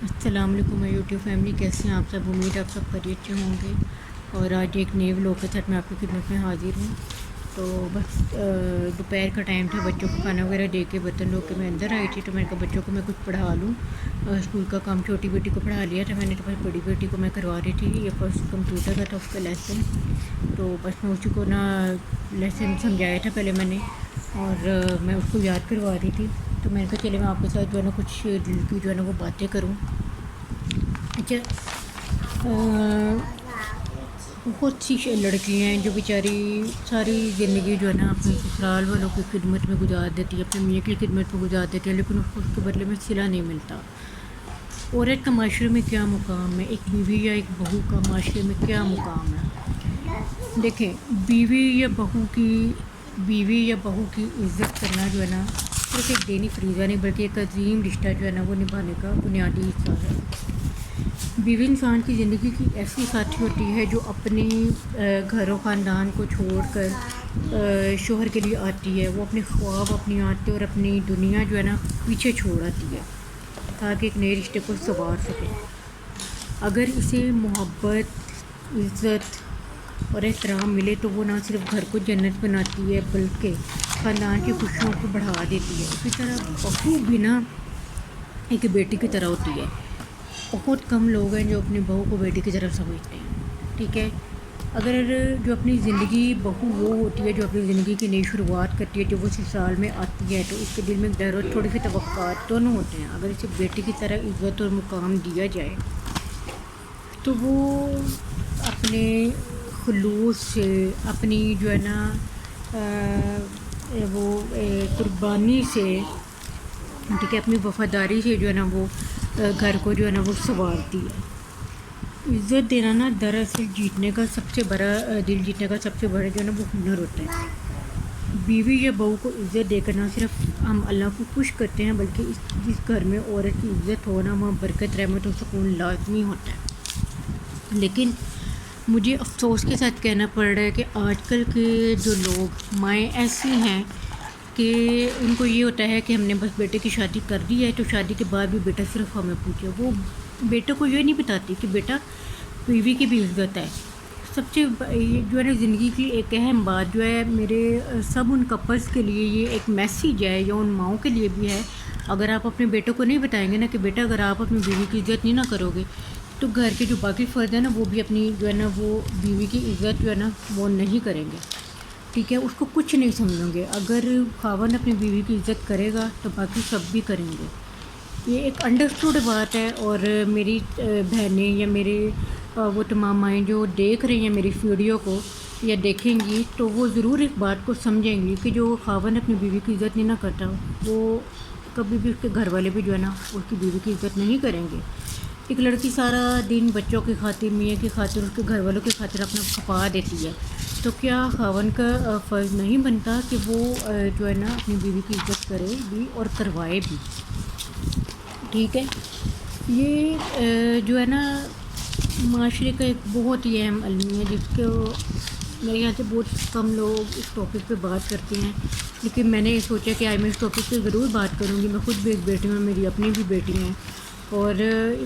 السلام علیکم میں یوٹیوب فیملی، کیسے ہیں آپ سب؟ امید آپ سب خیریت سے ہوں گے۔ اور آج ایک نئے ولاگ کے ساتھ میں آپ کی خدمت میں حاضر ہوں۔ تو بس دوپہر کا ٹائم تھا، بچوں کو کھانا وغیرہ دے کے برتن دھو کے میں اندر آئی تھی، تو میں نے کہا بچوں کو میں کچھ پڑھا لوں۔ اسکول کا کام چھوٹی بیٹی کو پڑھا لیا تھا میں نے، تو بس بڑی بیٹی کو میں کروا رہی تھی، یہ فرسٹ کمپیوٹر کا تھا اس کا لیسن، تو بس میں اسی کو لیسن سمجھایا تھا پہلے میں نے، اور میں اس کو یاد کروا رہی تھی۔ تو میں نے کہا چلے میں آپ کے ساتھ جو ہے نا کچھ دل کی جو ہے نا وہ باتیں کروں۔ اچھا، بہت سی لڑکیاں ہیں جو بیچاری ساری زندگی جو ہے نا اپنے سسرال والوں کی خدمت میں گزار دیتی ہے، اپنے میاں کی خدمت میں گزار دیتی ہے، لیکن اس کو اس کے بدلے میں صلہ نہیں ملتا۔ عورت کا معاشرے میں کیا مقام ہے، ایک بیوی یا ایک بہو کا معاشرے میں کیا مقام ہے؟ دیکھیں، بیوی یا بہو کی عزت کرنا جو ہے نا صرف ایک دینی فریضہ نہیں بلکہ ایک عظیم رشتہ جو ہے نا وہ نبھانے کا بنیادی حصہ ہے۔ بیوی انسان کی زندگی کی ایسی ساتھی ہوتی ہے جو اپنی گھر و خاندان کو چھوڑ کر شوہر کے لیے آتی ہے، وہ اپنے خواب، اپنی عادتیں اور اپنی دنیا جو ہے نا پیچھے چھوڑ آتی ہے تاکہ ایک نئے رشتے کو سنوار سکے۔ اگر اسے محبت، عزت اور احترام ملے تو وہ نہ صرف گھر کو جنت بناتی ہے بلکہ خاندان کی خوشیوں کو بڑھا دیتی ہے۔ اسی طرح بہو بھی نا ایک بیٹی کی طرح ہوتی ہے۔ بہت کم لوگ ہیں جو اپنی بہو کو بیٹی کی طرف سمجھتے ہیں، ٹھیک ہے۔ اگر جو اپنی زندگی بہو وہ ہوتی ہے جو اپنی زندگی کی نئی شروعات کرتی ہے، جو وہ سسرال میں آتی ہے، تو اس کے دل میں ڈر اور تھوڑی سی توقعات دونوں ہوتے ہیں۔ اگر اسے بیٹی کی طرح عزت اور مقام دیا جائے تو وہ اپنے خلوص سے، اپنی جو ہے نا وہ قربانی سے، ٹھیک ہے، اپنی وفاداری سے جو ہے نا وہ گھر کو جو ہے نا وہ سنوارتی ہے۔ عزت دینا نا دراصل دل جیتنے کا سب سے بڑا جو ہے نا وہ ہنر ہوتا ہے۔ بیوی یا بہو کو عزت دے کر نہ صرف ہم اللہ کو خوش کرتے ہیں بلکہ جس گھر میں عورت کی عزت ہونا وہاں برکت، رحمت اور سکون لازمی ہوتا ہے۔ لیکن مجھے افسوس کے ساتھ کہنا پڑ رہا ہے کہ آج کل کے جو لوگ، مائیں ایسی ہیں کہ ان کو یہ ہوتا ہے کہ ہم نے بس بیٹے کی شادی کر دی ہے تو شادی کے بعد بھی بیٹا صرف ہمیں پوچھے۔ وہ بیٹے کو یہ نہیں بتاتی کہ بیٹا بیوی کی بھی عزت ہے۔ سب سے جو ہے نا زندگی کی ایک اہم بات جو ہے میرے سب ان کپلس کے لیے یہ ایک میسیج ہے، یا ان ماؤں کے لیے بھی ہے، اگر آپ اپنے بیٹوں کو نہیں بتائیں گے نا کہ بیٹا اگر آپ اپنی بیوی کی عزت نہیں نہ کرو گے تو گھر کے جو باقی فرد ہیں نا وہ بھی اپنی جو ہے نا وہ بیوی کی عزت جو ہے نا وہ نہیں کریں گے، ٹھیک ہے، اس کو کچھ نہیں سمجھیں گے۔ اگر خاوند اپنی بیوی کی عزت کرے گا تو باقی سب بھی کریں گے۔ یہ ایک انڈرسٹوڈ بات ہے، اور میری بہنیں یا میرے وہ تمام مائیں جو دیکھ رہی ہیں میری ویڈیو کو یا دیکھیں گی تو وہ ضرور اس بات کو سمجھیں گی کہ جو خاوند اپنی بیوی کی عزت نہیں نہ کرتا وہ کبھی بھی اس کے گھر والے بھی جو ہے نا اس کی بیوی کی عزت نہیں کریں گے۔ ایک لڑکی سارا دن بچوں کی خاطر، میاں کی خاطر، اس کے گھر والوں کی خاطر اپنا کھپا دیتی ہے، تو کیا خاوند کا فرض نہیں بنتا کہ وہ جو ہے نا اپنی بیوی کی عزت کرے بھی اور کروائے بھی، ٹھیک ہے۔ یہ جو ہے نا معاشرے کا ایک بہت ہی اہم المیہ ہے جس کو میرے یہاں سے بہت کم لوگ اس ٹاپک پہ بات کرتے ہیں، لیکن میں نے سوچا کہ آج میں اس ٹاپک پہ ضرور بات کروں گی۔ میں خود بھی ایک بیٹی ہوں، میری اپنی بھی بیٹی ہیں، اور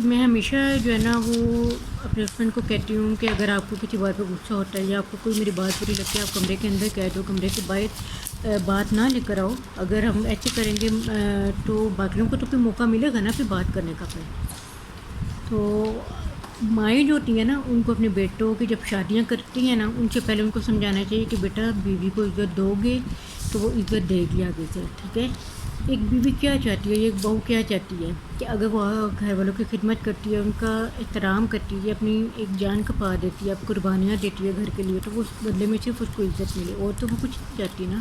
میں ہمیشہ جو ہے نا وہ اپنے ہسبینڈ کو کہتی ہوں کہ اگر آپ کو کسی بات پہ غصہ ہوتا ہے یا آپ کو کوئی میری بات بری لگتی ہے آپ کمرے کے اندر کہہ دو، کمرے کے باہر بات نہ لے کر آؤ۔ اگر ہم ایسے کریں گے تو باقیوں کو تو پھر موقع ملے گا نا پھر بات کرنے کا۔ پھر تو مائیں جو ہوتی ہیں نا ان کو اپنے بیٹوں کی جب شادیاں کرتی ہیں نا ان سے پہلے ان کو سمجھانا چاہیے کہ بیٹا بیوی کو عزت دو گے تو وہ عزت دے گی آگے سے، ٹھیک ہے۔ ایک بیوی کیا چاہتی ہے، ایک بہو کیا چاہتی ہے کہ اگر وہ گھر والوں کی خدمت کرتی ہے، ان کا احترام کرتی ہے، اپنی ایک جان کھپا دیتی ہے، اب قربانیاں دیتی ہے گھر کے لیے، تو وہ اس بدلے میں صرف اس کو عزت ملے، اور تو وہ کچھ نہیں چاہتی نا۔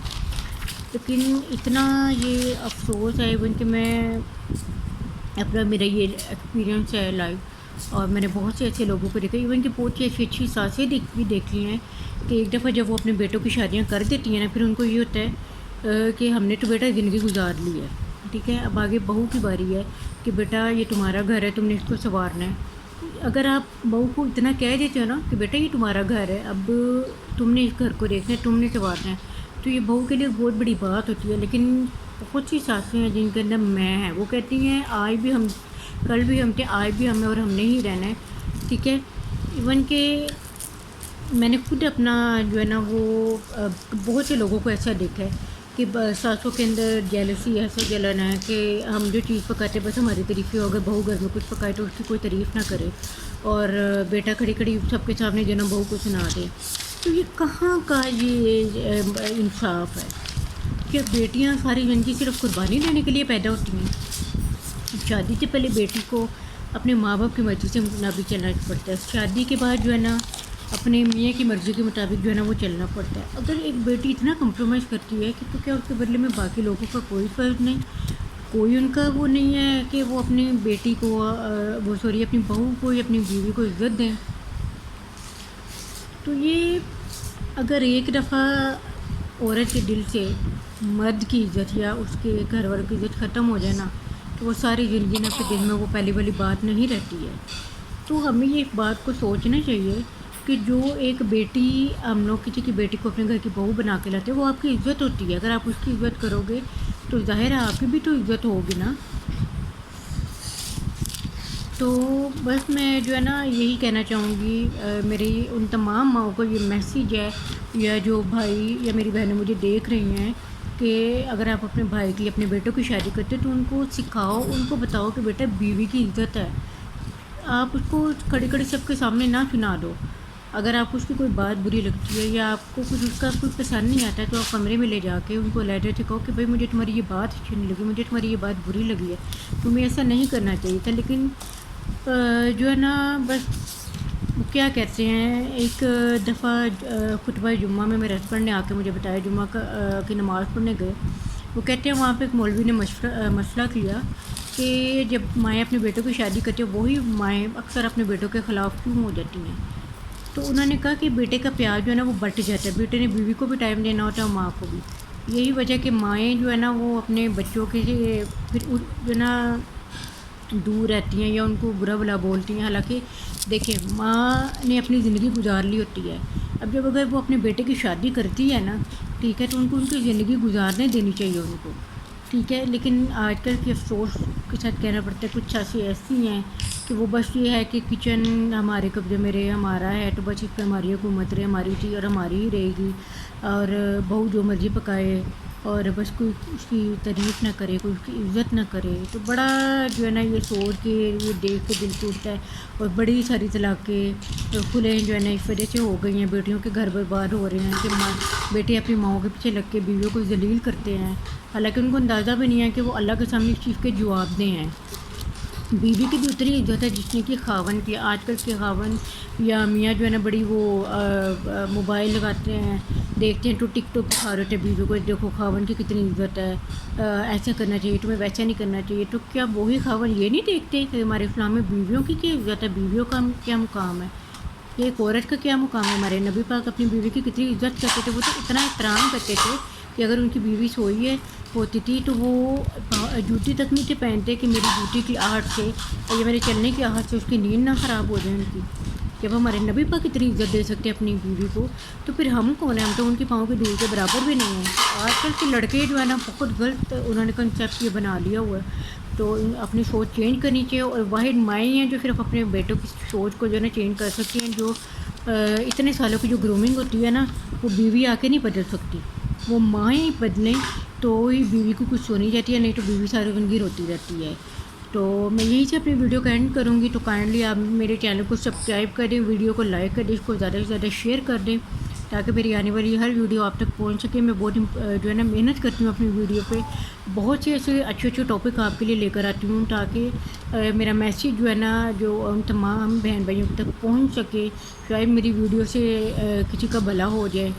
لیکن اتنا یہ افسوس ہے ایون کہ میں اپنا میرا یہ ایکسپیرینس ہے لائف، اور میں نے بہت سے ایسے لوگوں کو دیکھا، ایون کہ بہت سی ایسی اچھی ساسیں بھی دیکھ لی ہیں کہ ایک دفعہ جب وہ اپنے بیٹوں کی شادیاں کر دیتی ہیں نا پھر ان کو یہ ہوتا ہے کہ ہم نے تو بیٹا زندگی گزار لی ہے، ٹھیک ہے، اب آگے بہو کی باری ہے کہ بیٹا یہ تمہارا گھر ہے، تم نے اس کو سنوارنا ہے۔ اگر آپ بہو کو اتنا کہہ دیتے ہو نا کہ بیٹا یہ تمہارا گھر ہے، اب تم نے اس گھر کو دیکھنا ہے، تم نے سنوارنا ہے، تو یہ بہو کے لیے بہت بڑی بات ہوتی ہے۔ لیکن بہت سی ساسیں ہیں جن کے اندر میں ہیں، وہ کہتی ہیں آج بھی ہم کل بھی ہم تھے، آج بھی ہمیں، اور ہم نے ہی رہنا ہے، ٹھیک ہے. ایون کہ میں نے خود اپنا جو ہے نا وہ بہت سے لوگوں کو ایسا دیکھا ہے کہ ساسوں کے اندر جیلسی ایسا جلن ہے کہ ہم جو چیز پکاتے بس ہماری تعریف ہی، اگر بہو گھر میں کچھ پکائے تو اس کی کوئی تعریف نہ کرے، اور بیٹا کھڑی کھڑی سب کے سامنے جو ہے نا بہو کو سنا دے. تو یہ کہاں کا یہ انصاف ہے؟ کہ بیٹیاں ساری زندگی صرف قربانی دینے کے لیے پیدا ہوتی ہیں؟ شادی سے پہلے بیٹی کو اپنے ماں باپ کی مرضی سے مطابق چلنا پڑتا ہے، شادی کے بعد جو ہے نا اپنے میاں کی مرضی کے مطابق جو ہے نا وہ چلنا پڑتا ہے. اگر ایک بیٹی اتنا کمپرومائز کرتی ہے کہ تو کیا اس کے بدلے میں باقی لوگوں کا کوئی فرض نہیں، کوئی ان کا وہ نہیں ہے کہ وہ اپنی بیٹی کو اپنی بہو کو یا اپنی بیوی کو عزت دیں؟ تو یہ اگر ایک دفعہ عورت کے دل سے مرد کی عزت یا اس کے گھر والوں کی عزت ختم ہو جائے نا تو وہ ساری زندگی نا کے دل میں وہ پہلی والی بات نہیں رہتی ہے. تو ہمیں یہ بات کو سوچنا چاہیے کہ جو ایک بیٹی ہم لوگ کسی کی بیٹی کو اپنے گھر کی بہو بنا کے لاتے ہیں وہ آپ کی عزت ہوتی ہے. اگر آپ اس کی عزت کرو گے تو ظاہر ہے آپ کی بھی تو عزت ہوگی نا. تو بس میں جو ہے نا یہی کہنا چاہوں گی میری ان تمام ماؤں کو یہ میسیج ہے، یا جو بھائی یا میری بہنیں مجھے دیکھ رہی ہیں، کہ اگر آپ اپنے بھائی کی اپنے بیٹوں کی شادی کرتے تو ان کو سکھاؤ، ان کو بتاؤ کہ بیٹا بیوی کی عزت ہے. آپ اس کو کھڑی کھڑی سب کے سامنے نہ سنا دو. اگر آپ کو اس کی کوئی بات بری لگتی ہے یا آپ کو کچھ اس کا کوئی پسند نہیں آتا ہے تو آپ کمرے میں لے جا کے ان کو علیحدہ سے کہو کہ بھائی مجھے تمہاری یہ بات اچھی نہیں لگی، مجھے تمہاری یہ بات بری لگی ہے، تمہیں ایسا نہیں کرنا چاہیے تھا. لیکن جو ہے نا بس کیا کہتے ہیں، ایک دفعہ خطبہ جمعہ میں میرے ہسبینڈ نے آ کے مجھے بتایا، جمعہ کی نماز پڑھنے گئے، وہ کہتے ہیں وہاں پہ ایک مولوی نے مسئلہ کیا کہ جب مائیں اپنے بیٹوں کی شادی کرتی ہیں وہی مائیں اکثر اپنے بیٹوں کے خلاف کیوں ہو جاتی ہیں. تو انہوں نے کہا کہ بیٹے کا پیار جو ہے نا وہ بٹ جاتا ہے، بیٹے نے بیوی کو بھی ٹائم دینا ہوتا ہے اور ماں کو بھی. یہی وجہ کہ مائیں جو ہے نا وہ اپنے بچوں کے پھر جو ہے نا دور رہتی ہیں یا ان کو برا بلا بولتی ہیں. حالانکہ دیکھیں ماں نے اپنی زندگی گزار لی ہوتی ہے، اب جب اگر وہ اپنے بیٹے کی شادی کرتی ہے نا، ٹھیک ہے، تو ان کو ان کی زندگی گزارنے دینی چاہیے ان کو، ٹھیک ہے. لیکن آج کل کے افسوس کے ساتھ کہنا پڑتا ہے کچھ ایسی ہیں کہ وہ بس یہ ہے کہ کچن ہمارے قبضے میں رہے، ہمارا ہے تو بس اس پہ ہماری حکومت رہے، ہماری چیز اور ہماری ہی رہے گی، اور بہو جو مرضی پکائے اور بس کوئی اس کی تعریف نہ کرے، کوئی اس کی عزت نہ کرے. تو بڑا جو ہے نا یہ سوچ کے یہ دیکھ کے دل ٹوٹتا ہے. اور بڑی ساری طلاقیں کھلے جو ہے نا اس وجہ سے ہو گئی ہیں، بیٹیوں کے گھر برباد ہو رہے ہیں کہ بیٹے اپنی ماؤں کے پیچھے لگ کے بیویوں کو ذلیل کرتے ہیں، حالانکہ ان کو اندازہ بھی نہیں ہے کہ وہ اللہ کے سامنے اس چیز کے جواب دیں ہیں. بیوی کی بھی اتنی عزت ہے جس نے کہ خاون کی. آج کل کے خاون یا میاں جو ہے نا بڑی وہ موبائل لگاتے ہیں، دیکھتے ہیں تو ٹک ٹاک دکھا رہے تھے بیوی کو، دیکھو خاون کی کتنی عزت ہے، ایسا کرنا چاہیے تمہیں، ویسا نہیں کرنا چاہیے. تو کیا وہی خاون یہ نہیں دیکھتے کہ ہمارے اسلام میں بیویوں کی کیا عزت ہے، بیویوں کا کیا مقام ہے، کہ ایک عورت کا کیا مقام ہے؟ ہمارے نبی پاک اپنی بیوی کی کتنی عزت کرتے تھے، وہ تو اتنا احترام کرتے تھے کہ اگر ان کی بیوی سوئی ہوتی تھی تو وہ جوتی تک نہیں تھے پہنتے کہ میری جوتی کی آہٹ سے یا میرے چلنے کی آہٹ سے اس کی نیند نہ خراب ہو جائے ان کی. جب ہمارے نبی پاک اتنی عزت دے سکتے اپنی بیوی کو تو پھر ہم کون ہیں؟ ہم تو ان کی پاؤں کے دھول کے برابر بھی نہیں ہیں. آج کل کے لڑکے جو ہے نا بہت غلط انہوں نے کنسیپٹ یہ بنا لیا ہوا ہے. تو اپنی سوچ چینج کرنی چاہیے، اور واحد مائیں ہیں جو صرف اپنے بیٹوں کی سوچ کو جو ہے نا چینج کر سکتی ہیں. جو اتنے سالوں کی جو گرومنگ ہوتی ہے نا وہ بیوی آ کے نہیں بدل سکتی، وہ مائیں بدلیں تو ہی بیوی کو کچھ سونی جاتی ہے، نہیں تو بیوی ساری زندگی روتی رہتی ہے. تو میں یہیں سے اپنی ویڈیو کا اینڈ کروں گی. تو کائنڈلی آپ میرے چینل کو سبسکرائب کر دیں، ویڈیو کو لائک کر دیں، اس کو زیادہ سے زیادہ شیئر کر دیں تاکہ میری آنے والی ہر ویڈیو آپ تک پہنچ سکے. میں بہت جو ہے نا محنت کرتی ہوں اپنی ویڈیو پہ، بہت سے ایسے اچھے اچھے ٹاپک آپ کے لیے لے کر آتی ہوں تاکہ میرا میسیج جو ہے نا جو ان تمام بہن بھائیوں تک پہنچ سکے. شاید میری ویڈیو سے کسی کا بھلا ہو جائے،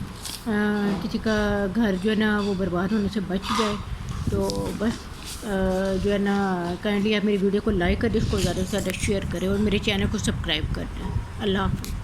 کسی کا گھر جو ہے نا وہ برباد ہونے سے بچ جائے. تو بس جو ہے نا کائنڈلی آپ میری ویڈیو کو لائک کر دیں، اس کو زیادہ سے زیادہ شیئر کریں اور میرے چینل کو سبسکرائب کر دیں. اللہ حافظ.